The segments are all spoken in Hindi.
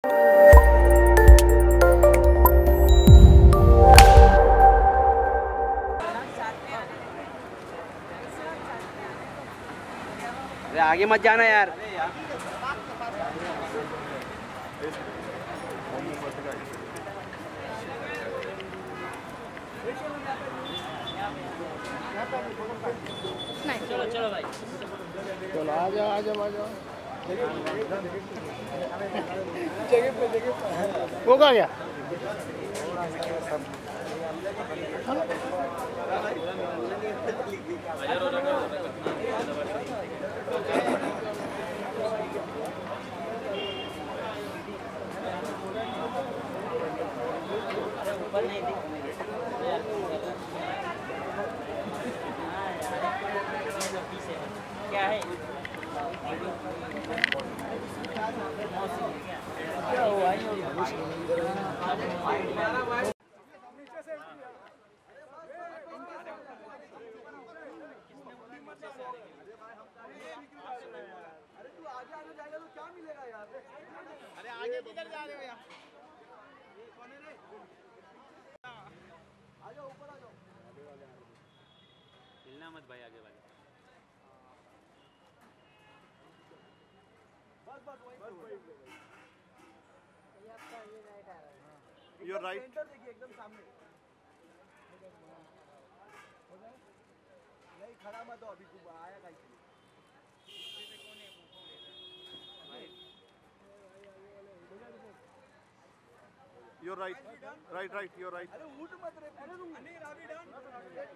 अरे आगे मत जाना यार। चलो चलो भाई, चलो आ जाओ आ जाओ आ जाओ। जगह पे वो कहाँ गया? क्या है क्या हुआ? अरे तू आगे आगे जाएगा तो क्या मिलेगा यार? अरे आगे किधर जा रहे हो यार? कौन है रे? आ जाओ ऊपर आ जाओ। हिलना मत भाई आगे वाले। बस बस वही। You're right. सेंटर देखिए एकदम सामने। नहीं खड़ा मत हो अभी, तू आया कहीं से? You're right. Right. You're right. अरे उठ मत रे। अरे तुम अनिल अभी done. Wait.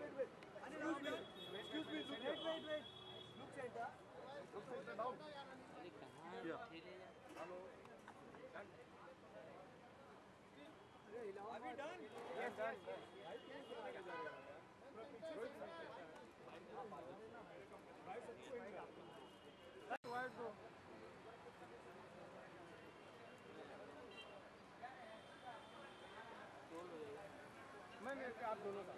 Excuse me wait. Look centre. Down. Hello. अभी डन। Yes done. मैं आप दोनों का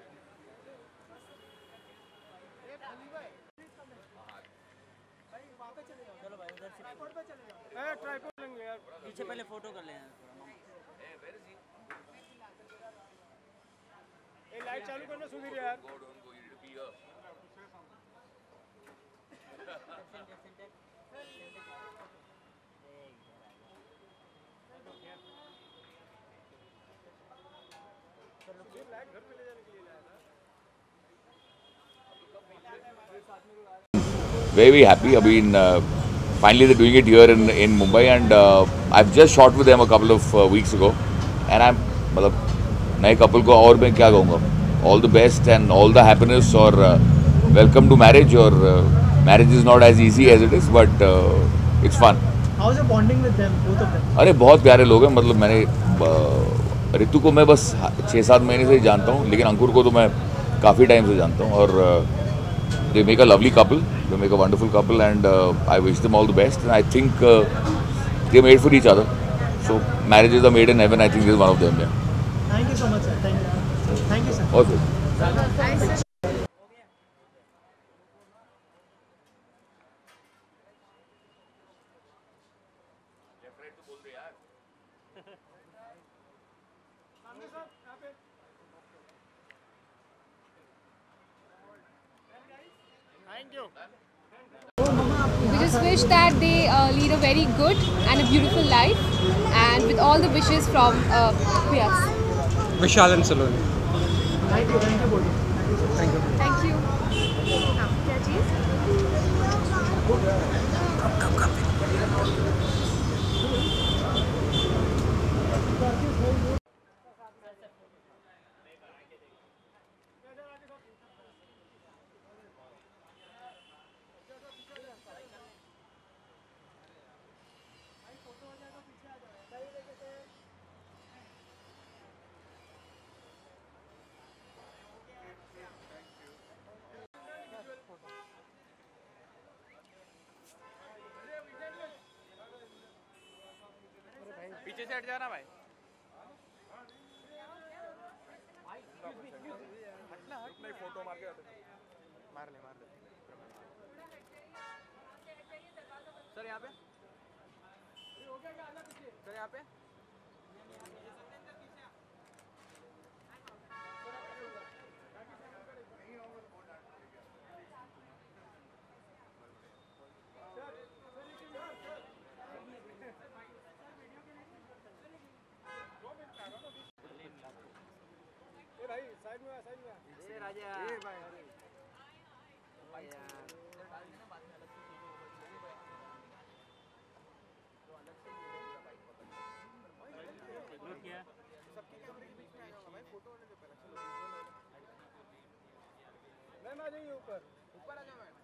भाई वहाँ पे चले जाओ। चलो भाई उधर से ट्राइपॉड पे चले जाओ। ट्राइपॉड लेंगे यार। पीछे पहले फोटो कर लें। ये लाइट चालू करना सुधीर यार। लाइट घर पे ले जाने के लिए लाया था। Very happy. I mean, finally they're doing it here in Mumbai, and I've just shot with them a couple of weeks ago, and I'm मतलब नए couple को और मैं क्या कहूँगा, all the best and all the happiness, और welcome to marriage. और marriage is not as easy as it is, but it's fun. How's your bonding with them, both of them? अरे बहुत प्यारे लोग हैं, मतलब मैंने ऋतु को मैं बस 6-7 महीने से ही जानता हूँ, लेकिन अंकुर को तो मैं काफ़ी टाइम से जानता हूँ, और they make a lovely couple, they make a wonderful couple, and I wish them all the best, and I think they're made for each other. So marriages are made in heaven. I think this is one of them. Yeah. Thank you so much, sir. Thank you, sir. Okay. Thank you. We just wish that they lead a very good and a beautiful life, and with all the wishes from Priyas. Vishal and Saloni. Thank you both. Thank you. Thank you. क्या चीज़? पीछे से हट जाना भाई। नहीं फोटो मार के मार ले सर यहाँ पे। यहाँ पे मैम आ जाइए ऊपर ऊपर आ जाओ मैम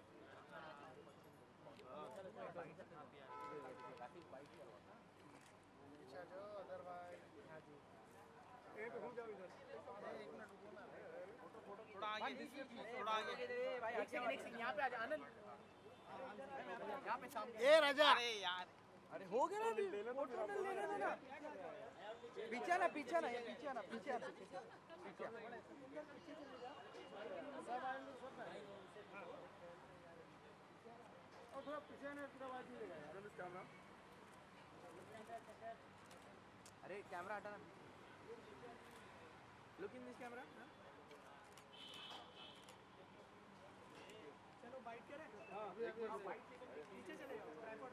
थोड़ा आगे थोड़ा आगे भाई एक सेकंड यहाँ पे आ जा आनंद यहाँ पे सामने ए राजा अरे यार अरे हो गया ना फोटो ले लेना ना पीछे ना पीछे ना ये पीछे ना पीछे और थोड़ा पीछे ना पूरा आवाज मिलेगा यार कैमरा अरे कैमरा हटा ना लुक इन दिस कैमरा चलो बाइट करें हां बाइट पीछे चले जाओ ट्राइपॉड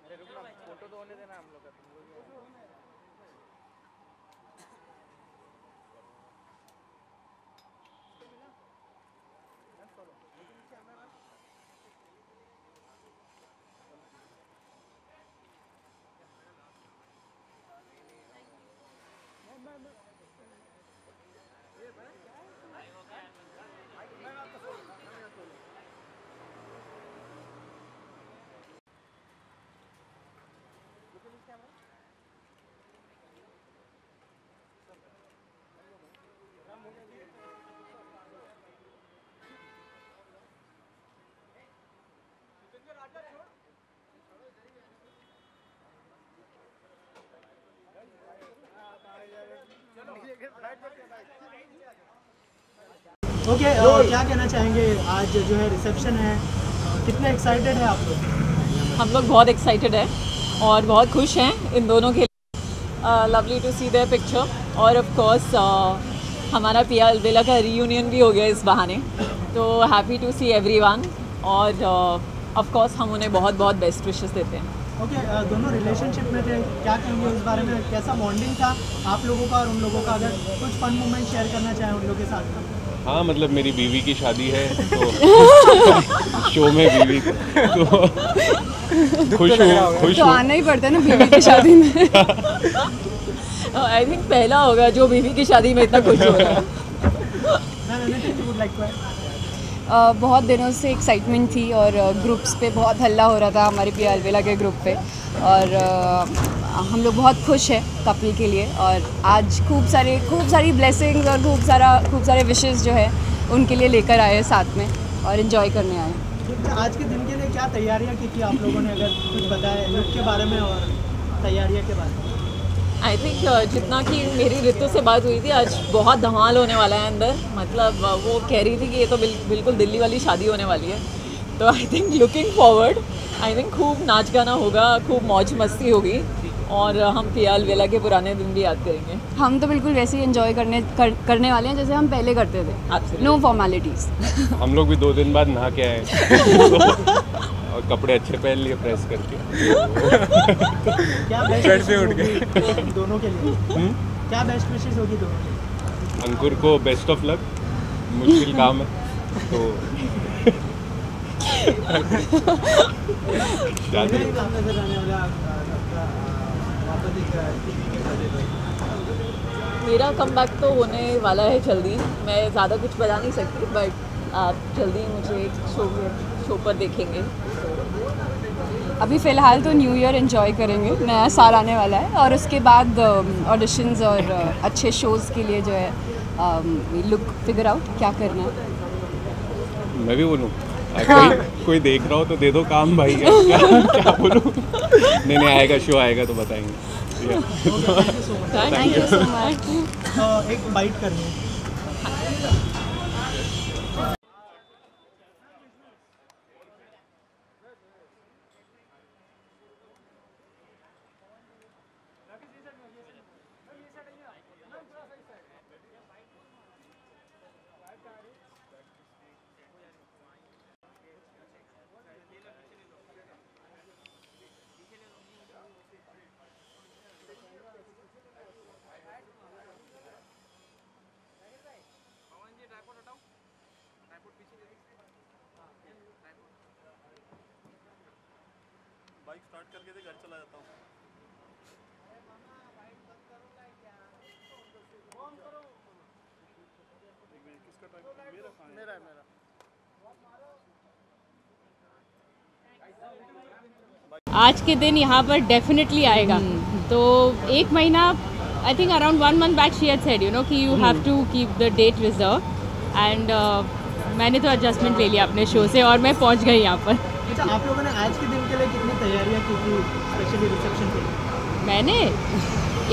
अरे रुक ना फोटो तो होने देना हम लोग का ओके, क्या कहना चाहेंगे आज जो है रिसेप्शन है, कितने एक्साइटेड है आप लोग? हम लोग बहुत एक्साइटेड है और बहुत खुश हैं इन दोनों के लिए। Lovely to see their picture और ऑफ कोर्स हमारा पिया अलबेला का रीयूनियन भी हो गया इस बहाने, तो हैप्पी टू सी एवरीवन और ऑफ कोर्स हम उन्हें बहुत बहुत बेस्ट विशेस देते हैं। ओके, दोनों रिलेशनशिप में थे, क्या कहेंगे उस बारे में? कैसा बॉन्डिंग था आप लोगों का और उन लोगों का? अगर कुछ फन मोमेंट शेयर करना चाहें उन लोगों के साथ। हाँ, मतलब मेरी बीवी की शादी है तो शो में बीवी तो खुश तो आना ही पड़ता है ना बीवी की शादी में। आई थिंक पहला होगा जो बीवी की शादी में इतना खुश हो रहा है। बहुत दिनों से एक्साइटमेंट थी और ग्रुप्स पे बहुत हल्ला हो रहा था हमारे पिया अलबेला के ग्रुप पे, और हम लोग बहुत खुश हैं कपल के लिए, और आज खूब सारी ब्लेसिंग्स और खूब सारे विशेस जो है उनके लिए लेकर आए हैं साथ में और इन्जॉय करने आए हैं। आज के दिन के लिए क्या तैयारियां की थी आप लोगों ने, अगर कुछ बताया लुक के बारे में और तैयारियां के बारे में? आई थिंक जितना कि मेरी ऋतु से बात हुई थी, आज बहुत धमाल होने वाला है अंदर। मतलब वो कह रही थी कि ये तो बिल्कुल दिल्ली वाली शादी होने वाली है, तो I think looking forward. I think खूब नाच गाना होगा, खूब मौज मस्ती होगी और हम पिया अलबेला के पुराने दिन भी याद करेंगे। हम तो बिल्कुल वैसे ही एंजॉय करने वाले हैं जैसे हम पहले करते थे, नो फॉर्मेलिटीज़। हम लोग भी 2 दिन बाद नहा के आए और कपड़े अच्छे पहन लिए प्रेस करके। क्या बेस्ट विशेस होगी दोनों के लिए? क्या बेस्ट विशेस होगी दोनों के लिए? अंकुर को बेस्ट ऑफ लक, मुश्किल काम है तो मेरा कमबैक तो होने वाला है जल्दी, मैं ज़्यादा कुछ बता नहीं सकती, बट आप जल्दी मुझे एक शो पर देखेंगे। अभी फ़िलहाल तो न्यू ईयर एंजॉय करेंगे, नया साल आने वाला है, और उसके बाद ऑडिशंस और अच्छे शोज़ के लिए जो है लुक फिगर आउट क्या करना है। मैं भी बोलूँ कोई देख रहा हो तो दे दो काम भाई। क्या बोलूँ? नहीं आएगा, शो आएगा तो बताएंगे। Thank you so much. एक बाइट करनी है। बाइक स्टार्ट करके दे, घर चला जाता हूँ। किसका टाइम? मेरा कहाँ है? मेरा है। आज के दिन यहाँ पर डेफिनेटली आएगा। तो एक महीना, I think around 1 month back she had said कि you have to keep the date reserve, and मैंने तो एडजस्टमेंट ले लिया अपने शो से और मैं पहुँच गई यहाँ पर। अच्छा, आप लोगों ने आज के दिन के लिए कितनी तैयारियां की थी, स्पेशली रिसेप्शन के लिए? मैंने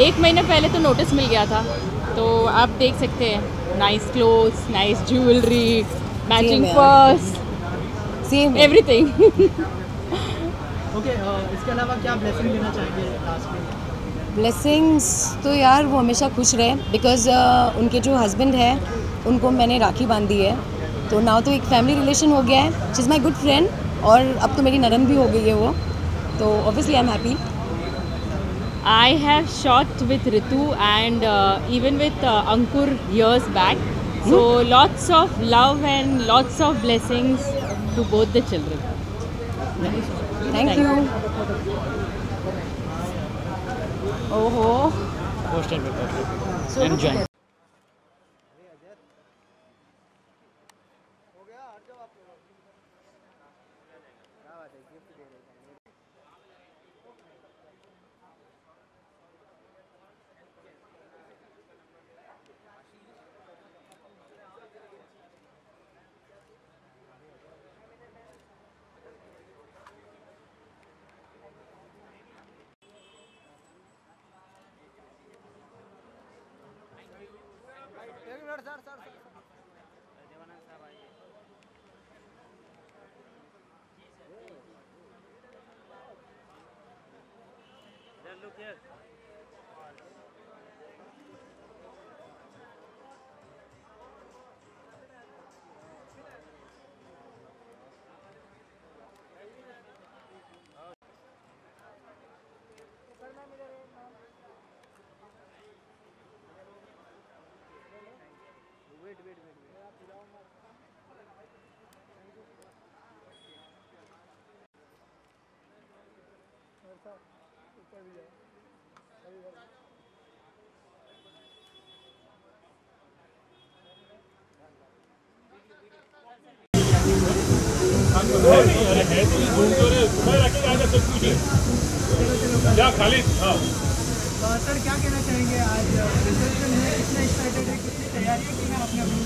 1 महीने पहले तो नोटिस मिल गया था, तो आप देख सकते हैं, nice clothes, nice jewellery, matching purse, same everything. Okay, इसके अलावा क्या ब्लेसिंग देना चाहेंगे लास्ट में? ब्लेसिंग्स तो यार वो हमेशा खुश रहे, बिकॉज उनके जो हस्बैंड है उनको मैंने राखी बांधी है, तो नाउ तो एक फैमिली रिलेशन हो गया है। She is my good friend, और अब तो मेरी नरन भी हो गई है वो, तो obviously I am happy. I have shot with Ritu and even with Ankur years back. So lots of love and lots of blessings to both the children. Thank you. Oh. Poster पे पोस्टर एंजॉय। सर, क्या कहना चाहेंगे? आज रिसेप्शन है, कितना एक्साइटेड है, कितनी तैयारियां की हैं आपने अपनी?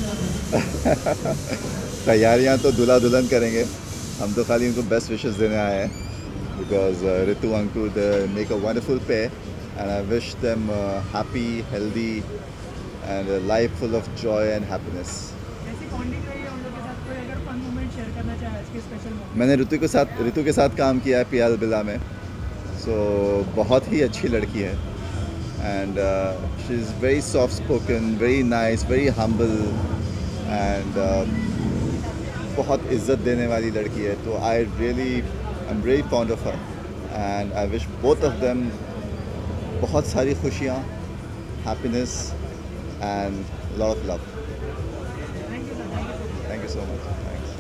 तैयारियां तो दूल्हा दुल्हन करेंगे, हम तो खाली उनको बेस्ट विशेस देने आए हैं, because Ritu Ankur they make a wonderful pair and I wish them happy, healthy and a life full of joy and happiness. कैसी बॉन्डिंग रही है उन लोगों के साथ? कोई अगर फन मोमेंट शेयर करना चाहे आज के स्पेशल मोमेंट? मैंने ऋतु के साथ काम किया है PL बिला में, सो बहुत ही अच्छी लड़की है and she is very soft spoken, very nice, very humble and बहुत इज़्ज़त देने वाली लड़की है, तो I'm very fond of her and I wish both of them बहुत सारी खुशियाँ, happiness and a lot of love. Thank you so much. Thanks.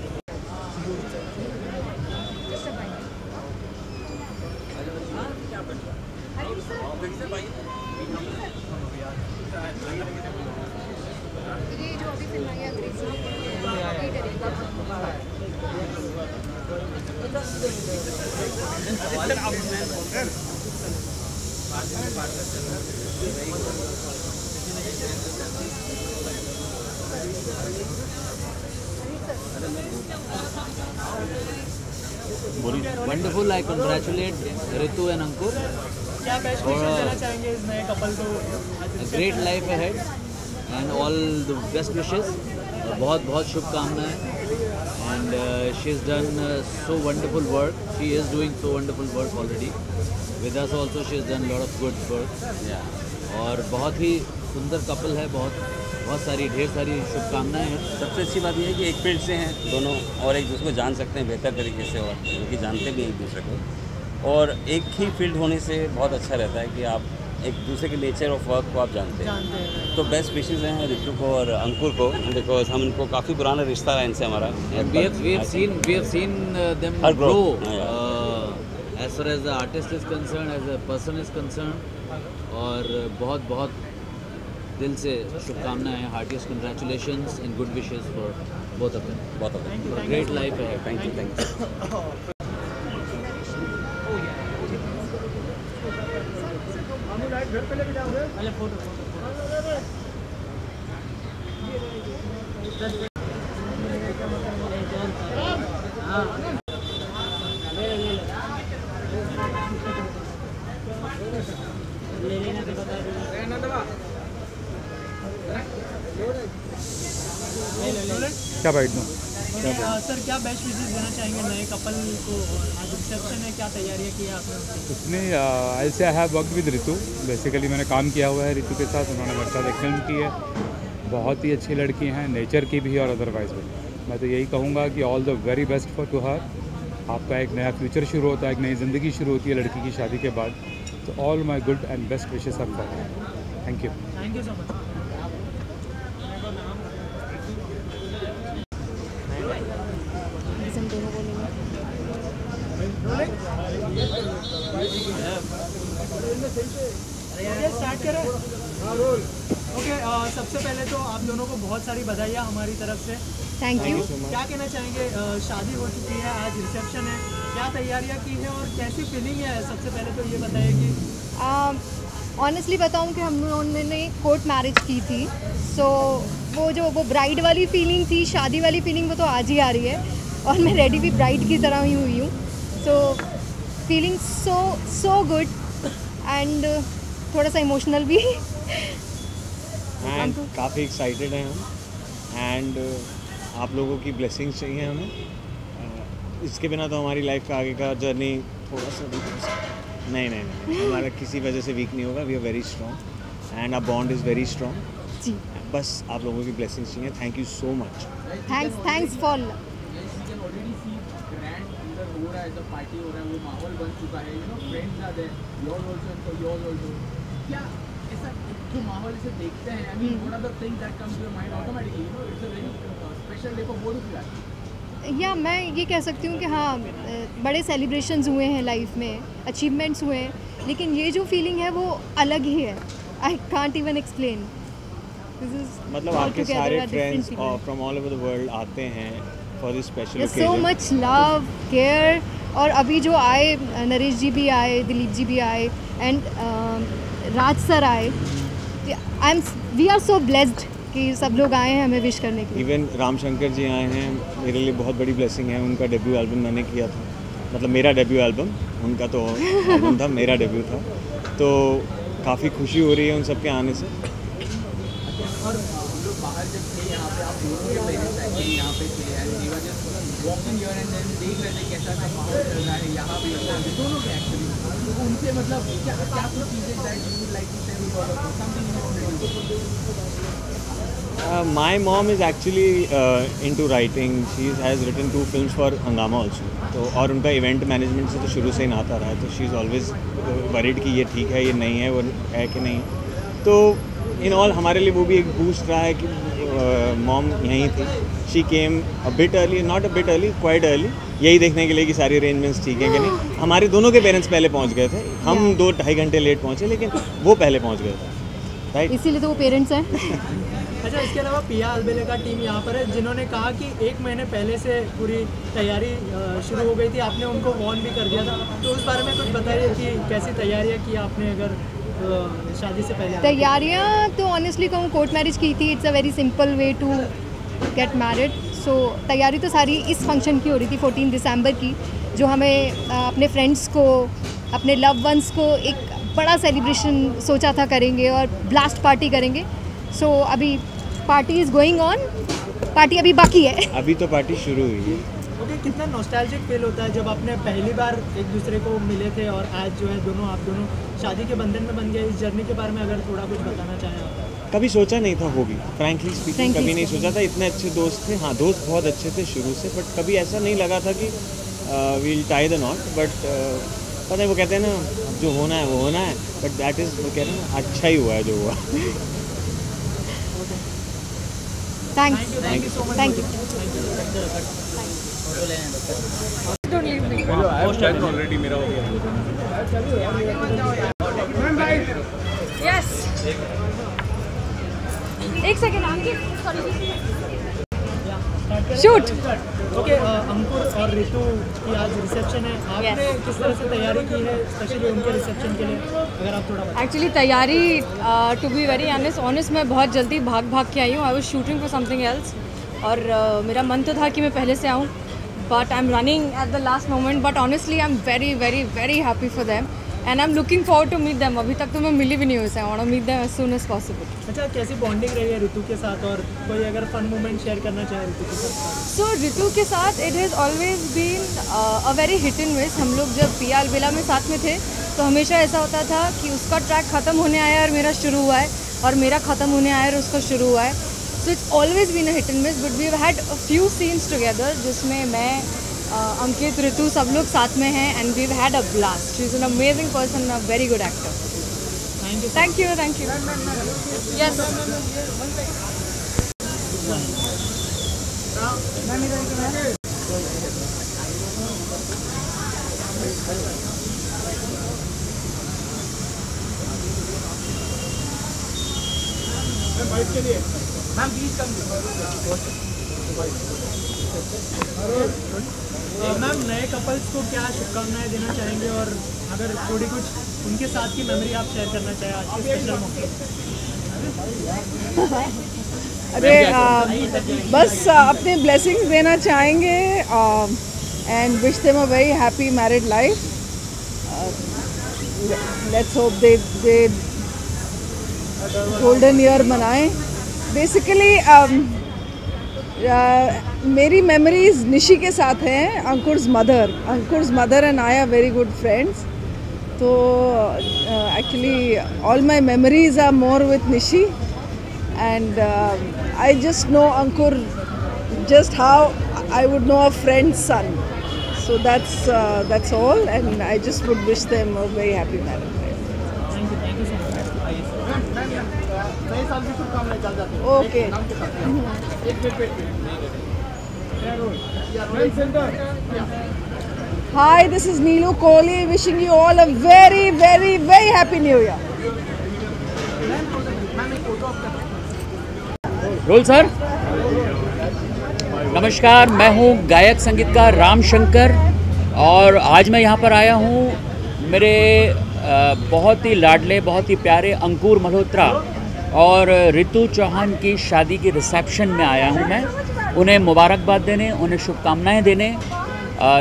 Wonderful. I congratulate Ritu and Ankur. क्या बेस्ट विशेस देना चाहेंगे इस नए कपल को? A great life ahead and all the best wishes. बहुत बहुत शुभकामनाएं. And she has done so wonderful work. She is doing so wonderful work already. With us also she has done a lot of good work. और बहुत ही सुंदर कपल है, बहुत सारी ढेर सारी शुभकामनाएं हैं. सबसे अच्छी बात यह है कि एक फील्ड से हैं दोनों और एक दूसरे को जान सकते हैं बेहतर तरीके से, और क्योंकि जानते भी एक दूसरे को. और एक ही फील्ड होने से बहुत अच्छा रहता है कि आप एक दूसरे के नेचर ऑफ वर्क को आप जानते हैं। तो बेस्ट विशेज़ हैं ऋतु को और अंकुर को, बिकॉज हम उनको काफ़ी पुराना रिश्ता है इनसे हमारा। we have seen them grow as far as the artist is concerned, as a person is concerned, और बहुत बहुत दिल से शुभकामनाएं हैं, heartiest congratulations and good wishes for both of them. Great life ahead. Thank you. क्या बैठ दूँ? सर क्या बेस्ट विशेस देना चाहेंगे नए कपल को? आज रिसेप्शन है, क्या तैयारियां की है आपने? उसने आई से I have worked with Ritu. Basically मैंने काम किया हुआ है ऋतु के साथ, उन्होंने मेरे साथ एक फिल्म की है। बहुत ही अच्छी लड़की हैं, नेचर की भी और अदरवाइज भी। मैं तो यही कहूँगा कि all the very best for to her. आपका एक नया फ्यूचर शुरू होता है, एक नई ज़िंदगी शुरू होती है लड़की की शादी के बाद। तो all my good and best wishes are for her. Thank you so much. Start करें? ओके, सबसे पहले तो आप दोनों को बहुत सारी बधाइयाँ हमारी तरफ से। Thank you. क्या कहना चाहेंगे? शादी हो चुकी है, आज रिसेप्शन है, क्या तैयारियाँ की है और कैसी फीलिंग है? सबसे पहले तो ये बताइए कि ऑनेस्टली बताऊं कि हम लोगों ने कोर्ट मैरिज की थी, सो वो ब्राइड वाली फीलिंग थी, शादी वाली फीलिंग वो तो आज ही आ रही है, और मैं रेडी भी ब्राइड की तरह ही हुई हूँ। So feeling so good and थोड़ा सा इमोशनल भी। एंड काफ़ी एक्साइटेड हैं हम, एंड आप लोगों की ब्लेसिंग्स चाहिए हमें। इसके बिना तो हमारी लाइफ का आगे का जर्नी थोड़ा सा वीक हो सकता है। नहीं, हमारा किसी वजह से वीक नहीं होगा। We are very strong and our bond is very strong. जी, बस आप लोगों की ब्लेसिंग्स चाहिए। Thank you so much. Thanks for. हो रहा है, जब पार्टी हो रहा है, वो माहौल बन चुका है, you know, friends are there, your also, your also. क्या ऐसा जो माहौल से देखते हैं, I mean what are the things that comes to your mind automatically, you know, it's a very special day for both of you. या मैं ये कह सकती हूँ कि हाँ, बड़े सेलिब्रेशंस हुए हैं लाइफ में, अचीवमेंट्स हुए हैं, लेकिन ये जो फीलिंग है वो अलग ही है। I can't even explain. मतलब आपके सारे friends from all over the world आते हैं for this special occasion. So much love, care, और अभी जो आए, नरेश जी भी आए, दिलीप जी भी आए, एंड राज सर आए। वी आर सो ब्लेस्ड कि सब लोग आए हैं हमें विश करने के लिए। इवन राम शंकर जी आए हैं, मेरे लिए बहुत बड़ी ब्लेसिंग है। उनका डेब्यू एल्बम मैंने किया था, मतलब मेरा डेब्यू एल्बम, उनका तो एल्बम था, मेरा डेब्यू था। तो काफ़ी खुशी हो रही है उन सबके आने से। और हम लोग बाहर जब थे, यहाँ पे आप दोनों के पेरेंट्स आए थे, यहाँ पे थे, and we were just walking here and then देख रहे थे कैसा सा माहौल चल रहा है यहाँ पे, दोनों के एक्चुअली। तो उनसे मतलब क्या कुछ चीज़ें that you would like to say with all of us, something you want to do? My mom is actually into writing. She has written 2 films for Hungama also. तो और उनका इवेंट मैनेजमेंट से तो शुरू से ही नाता रहा है, तो शी इज़ ऑलवेज वरीड कि ये ठीक है, ये नहीं है, वो है कि नहीं है। तो इन ऑल हमारे लिए वो भी एक बूस्ट रहा है कि मॉम यहीं थी। She came a bit early, not a bit early, quite early, यही देखने के लिए कि सारी अरेंजमेंट्स ठीक है कि नहीं। हमारे दोनों के पेरेंट्स पहले पहुंच गए थे, हम 2-2.5 घंटे लेट पहुंचे, लेकिन वो पहले पहुंच गए थे, राइट। इसीलिए तो वो पेरेंट्स हैं। अच्छा, इसके अलावा पिया अलबेला का टीम यहाँ पर है, जिन्होंने कहा कि 1 महीने पहले से पूरी तैयारी शुरू हो गई थी, आपने उनको वॉर्न भी कर दिया था, तो उस बारे में कुछ बताइए कि कैसी तैयारियाँ की आपने अगर शादी से पहले? तैयारियाँ तो ऑनेस्टली कहूँ, कोर्ट मैरिज की थी। It's a very simple way to get married. So तैयारी तो सारी इस फंक्शन की हो रही थी, 14 दिसंबर की, जो हमें अपने फ्रेंड्स को, अपने लव वंस को एक बड़ा सेलिब्रेशन सोचा था करेंगे और ब्लास्ट पार्टी करेंगे। सो अभी party is going on, party अभी बाकी है। अभी तो पार्टी शुरू हुई है। ओके, कितना नॉस्टैल्जिक फील होता है जब आपने पहली बार एक दूसरे को मिले थे और आज जो है आप दोनों शादी के बंधन में बन गए। इस जर्नी के बारे में अगर थोड़ा कुछ बताना चाहें आप। कभी सोचा नहीं था होगी, फ्रैंकली स्पीकिंग कभी नहीं सोचा था। इतने अच्छे दोस्त थे, हाँ दोस्त बहुत अच्छे थे शुरू से, बट कभी ऐसा नहीं लगा था कि we'll tie the knot. But पता है वो कहते हैं ना जो होना है वो होना है, बट दैट इज़ वो कहते हैं ना अच्छा ही हुआ है जो हुआ। थैंक यू ऑलरेडी मेरा हो गया। यस एक सेकेंड शूट। ओके अंकुर और रितु की आज रिसेप्शन है, आपने किस तरह से तैयारी की है स्पेशली उनके रिसेप्शन के लिए, अगर आप थोड़ा बताएं। एक्चुअली तैयारी टू बी वेरी ऑनेस्ट मैं बहुत जल्दी भाग के आई हूँ। I was shooting for something else और मेरा मन तो था कि मैं पहले से आऊँ, but I am running at the last moment, but honestly I am very very very happy for them and I am looking forward to meet them. अभी तक तो मैं मिली भी नहीं हुई, I want to meet them as soon as possible. अच्छा, कैसी बॉन्डिंग रही है रितु के साथ, और कोई अगर फन मोमेंट शेयर करना चाहे रितु के साथ? सो रितु के साथ it has always been a very hit and miss. हम लोग जब पी अलबेला में साथ में थे तो हमेशा ऐसा होता था कि उसका ट्रैक ख़त्म होने आया और मेरा शुरू हुआ है, और मेरा ख़त्म होने आया और उसका शुरू हुआ है। So it's always been a hit and miss, but we have had a few scenes together जिसमें मैं अंकित रितु सब लोग साथ में हैं and we have had a blast. She is an amazing person, a very good actor. Thank you yes ma'am please come. Ma'am नए कपल्स को क्या शुभकामनाएं देना चाहेंगे, और अगर थोड़ी कुछ उनके साथ की मेमोरी आप शेयर करना चाहें आज के स्पेशल मौके? अरे बस अपने ब्लेसिंग्स देना चाहेंगे and wish them a very happy married life. Let's hope they golden year मनाएं। बेसिकली मेरी मेमोरीज निशी के साथ हैं, Ankur's mother and I are very good friends. तो actually all my memories are more with Nishi and I just know Ankur just how I would know a friend's son. So that's all, and I just would wish them a very happy marriage life. Thank you so much. नए साल की शुभकामनाएं चल जाती हैं। Okay. एक Hi, this is Neelu Kohli wishing you all a very, very, very happy New Year. Role sir. नमस्कार, मैं हूँ गायक संगीतकार राम शंकर और आज मैं यहाँ पर आया हूँ मेरे बहुत ही लाडले बहुत ही प्यारे अंकुर मल्होत्रा और रितु चौहान की शादी की रिसेप्शन में आया हूँ मैं उन्हें मुबारकबाद देने, उन्हें शुभकामनाएं देने।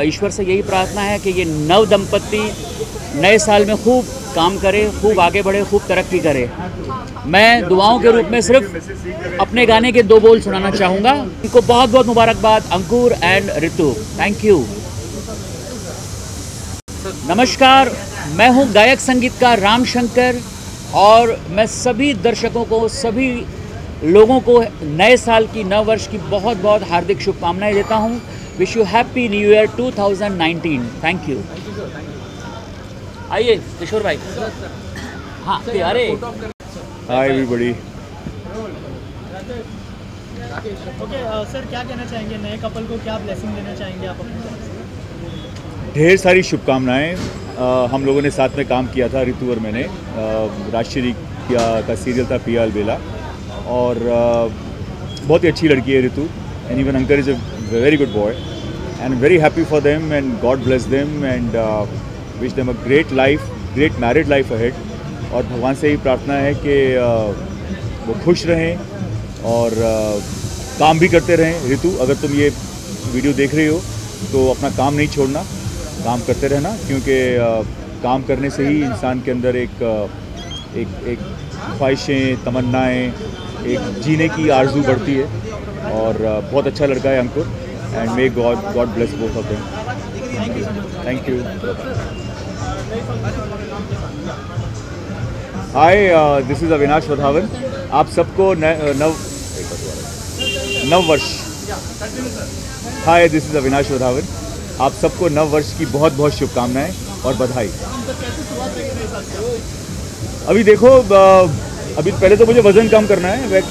ईश्वर से यही प्रार्थना है कि ये नव दंपत्ति नए साल में खूब काम करे, खूब आगे बढ़े, खूब तरक्की करे। मैं दुआओं के रूप में सिर्फ अपने गाने के 2 बोल सुनाना चाहूँगा। इनको बहुत बहुत मुबारकबाद Ankur and Ritu. Thank you. नमस्कार, मैं हूँ गायक संगीतकार राम शंकर और मैं सभी दर्शकों को, सभी लोगों को नए साल की, नव वर्ष की बहुत बहुत हार्दिक शुभकामनाएं देता हूँ। Wish you happy new year 2019। Thank you. आइए किशोर भाई। हाँ अरे हाय एवरीबॉडी। ओके सर, क्या कहना चाहेंगे नए कपल को, क्या ब्लेसिंग देना चाहेंगे आप अपनी तरफ से? ढेर सारी शुभकामनाएं। हम लोगों ने साथ में काम किया था, रितु और मैंने। राजश्री का सीरियल था पी अलबेला और बहुत ही अच्छी लड़की है Ritu and even Ankur is a very good boy and very happy for them and God bless them and wish them a great life, great married life ahead. और भगवान से ही प्रार्थना है कि वो खुश रहें और काम भी करते रहें। रितु, अगर तुम ये वीडियो देख रही हो तो अपना काम नहीं छोड़ना, काम करते रहना, क्योंकि काम करने से ही इंसान के अंदर एक ख्वाहिशें, तमन्नाएं, एक जीने की आरज़ू बढ़ती है। और बहुत अच्छा लड़का है Ankur and may God bless both of them. Thank you. Hi, this is Avinash Wadhawan. आप सबको नव वर्ष। Hi, this is Avinash Wadhawan. आप सबको नव वर्ष की बहुत बहुत शुभकामनाएं और बधाई। अभी देखो, अभी पहले तो मुझे वज़न कम करना है।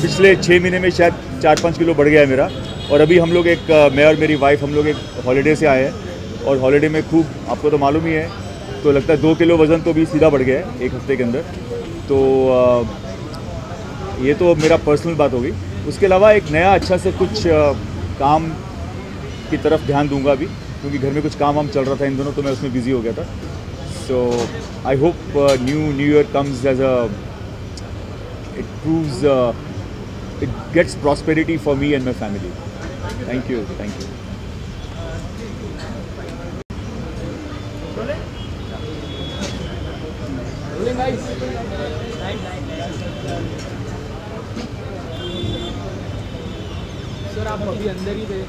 पिछले 6 महीने में शायद 4-5 किलो बढ़ गया है मेरा। और अभी हम लोग मैं और मेरी वाइफ हम लोग एक हॉलीडे से आए हैं और हॉलीडे में खूब, आपको तो मालूम ही है, तो लगता है 2 किलो वज़न तो भी सीधा बढ़ गया है 1 हफ्ते के अंदर। तो ये तो मेरा पर्सनल बात होगी। उसके अलावा एक नया अच्छा से कुछ काम की तरफ ध्यान दूंगा अभी, क्योंकि घर में कुछ काम वाम चल रहा था इन दोनों, तो मैं उसमें बिजी हो गया था। So I hope new year comes as it proves it gets prosperity for me and my family. Thank you, thank you. Sir आप अभी अंदर ही थे,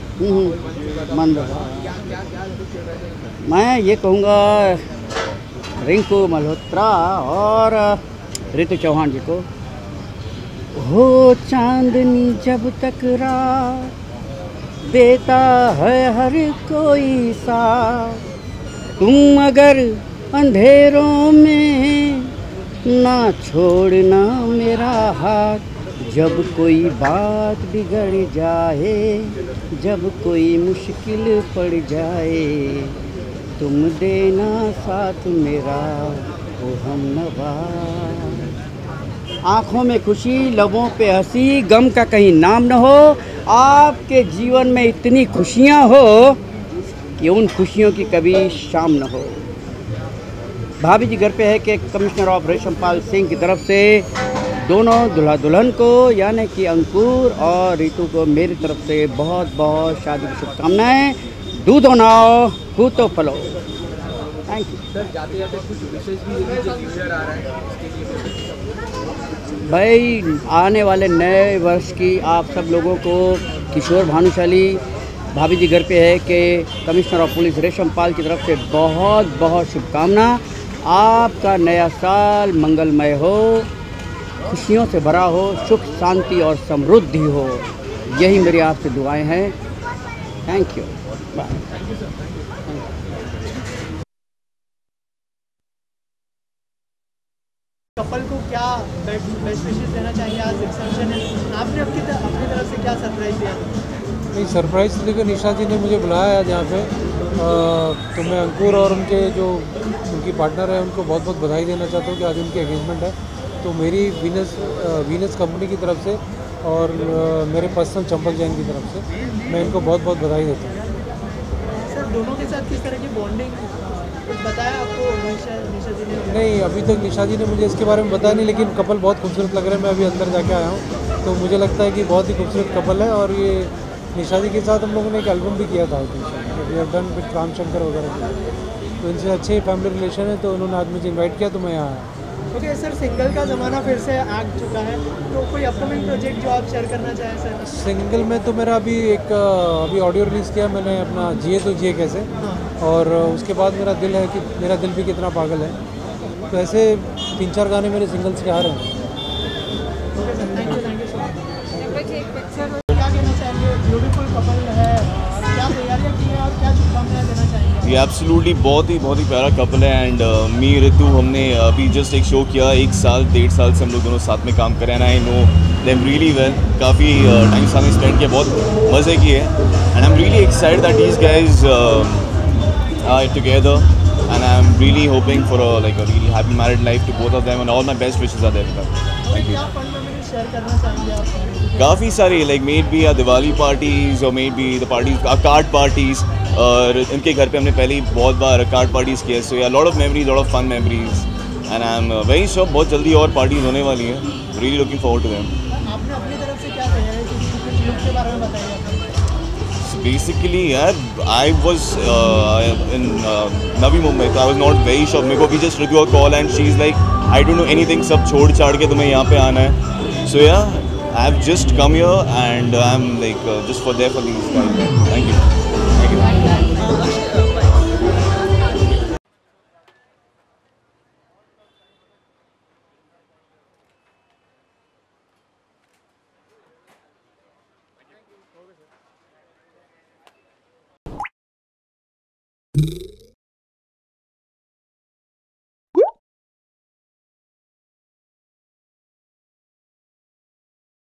मैं ये कहूँगा रिंकू मल्होत्रा और ऋतु चौहान जी को, हो चांदनी जब तक रात देता है हर कोई साथ, तुम अगर अंधेरों में ना छोड़ना मेरा हाथ, जब कोई बात बिगड़ जाए, जब कोई मुश्किल पड़ जाए, तुम देना साथ मेरा वो हमनवा। आँखों में खुशी, लबों पे हंसी, गम का कहीं नाम न हो, आपके जीवन में इतनी खुशियाँ हो कि उन खुशियों की कभी शाम न हो। भाभी जी घर पे है कि कमिश्नर ऑफ रेशमपाल सिंह की तरफ से दोनों दुल्हा दुल्हन को यानी कि अंकुर और ऋतु को मेरी तरफ से बहुत बहुत शादी की शुभकामनाएं। दूधो नाओ कूतो फलो। Thank you sir. जाते जाते कुछ विशेष भी न्यू ईयर आ रहा है, इसके लिए भाई आने वाले नए वर्ष की आप सब लोगों को किशोर भानुशाली भाभी जी घर पे है कि कमिश्नर ऑफ पुलिस रेशमपाल की तरफ से बहुत बहुत शुभकामना। आपका नया साल मंगलमय हो, खुशियों से भरा हो, सुख शांति और समृद्धि हो, यही मेरी आपसे दुआएं हैं। Thank you, bye. कपल को क्या बेस्ट विशेस देना चाहिए? आज रिसेप्शन है, आपने अपनी तरफ से क्या सरप्राइज दिया? नहीं, सरप्राइज देखो, निशा जी ने मुझे बुलाया आज यहाँ पे, तो मैं अंकुर और उनके जो उनकी पार्टनर है उनको बहुत बहुत बधाई देना चाहता हूँ कि आज उनकी एंगेजमेंट है। तो मेरी वीनस कंपनी की तरफ से और मेरे पर्सनल चंपक जैन की तरफ से मैं इनको बहुत बहुत बधाई देता हूँ। सर दोनों के साथ किस तरह की बॉन्डिंग कुछ बताया आपको निशा जी ने? नहीं, अभी तक निशा जी ने मुझे इसके बारे में बताया नहीं, लेकिन कपल बहुत खूबसूरत लग रहे हैं। मैं अभी अंदर जाके आया हूँ, तो मुझे लगता है कि बहुत ही खूबसूरत कपल है। और ये निशा जी के साथ हम लोगों ने एक एल्बम भी किया था, we have done with Ram Shankar वगैरह, तो इनसे अच्छे फैमिली रिलेशन है, तो उन्होंने आज मुझे इन्वाइट किया, तो मैं यहाँ आया। ओके सर, सिंगल का ज़माना फिर से आ चुका है, तो कोई अपकमिंग प्रोजेक्ट जो आप शेयर करना चाहें सर? सिंगल में तो मेरा अभी ऑडियो रिलीज़ किया मैंने अपना जिए तो जिए कैसे, और उसके बाद मेरा दिल है कि मेरा दिल भी कितना पागल है, तो ऐसे 3-4 गाने मेरे सिंगल्स के आ रहे हैं। क्या कहना चाहेंगे? ब्यूटीफुल कपल है, क्या तैयारियाँ की हैं और क्या शुभकामनाएं देना चाहेंगे? ये एब्सोल्युटली बहुत ही प्यारा कपल है। एंड मी ऋतु हमने अभी जस्ट एक शो किया, 1-1.5 साल से हम लोग दोनों साथ में काम कर रहे हैं। I know them really well, काफ़ी टाइम साथ में स्पेंड किया, बहुत मज़े किए। And I am really excited that these guys are together, and I'm really hoping for a really happy married life to both of them, and all my best wishes are there with them. Thank you. काफ़ी सारी maybe Diwali parties or maybe the parties, card parties, और इनके घर पे हमने पहले ही बहुत बार कार्ड parties किए, so yeah, lot of memories, lot of fun memories, and I'm very sure बहुत जल्दी और parties होने वाली हैं, really looking forward to them. आपने अपनी तरफ से क्या तैयारी की? कुछ लुक के बारे में बताइए। Basically, yeah, I was in Navi Mumbai, so I was not very sure. मेरे को भी just Ritu a call and she's like, I don't know anything, सब छोड़ छाड़ के तुम्हें यहाँ पे आना है. So yeah, I've just come here and I'm just for there for these guys. Thank you. Thank you. you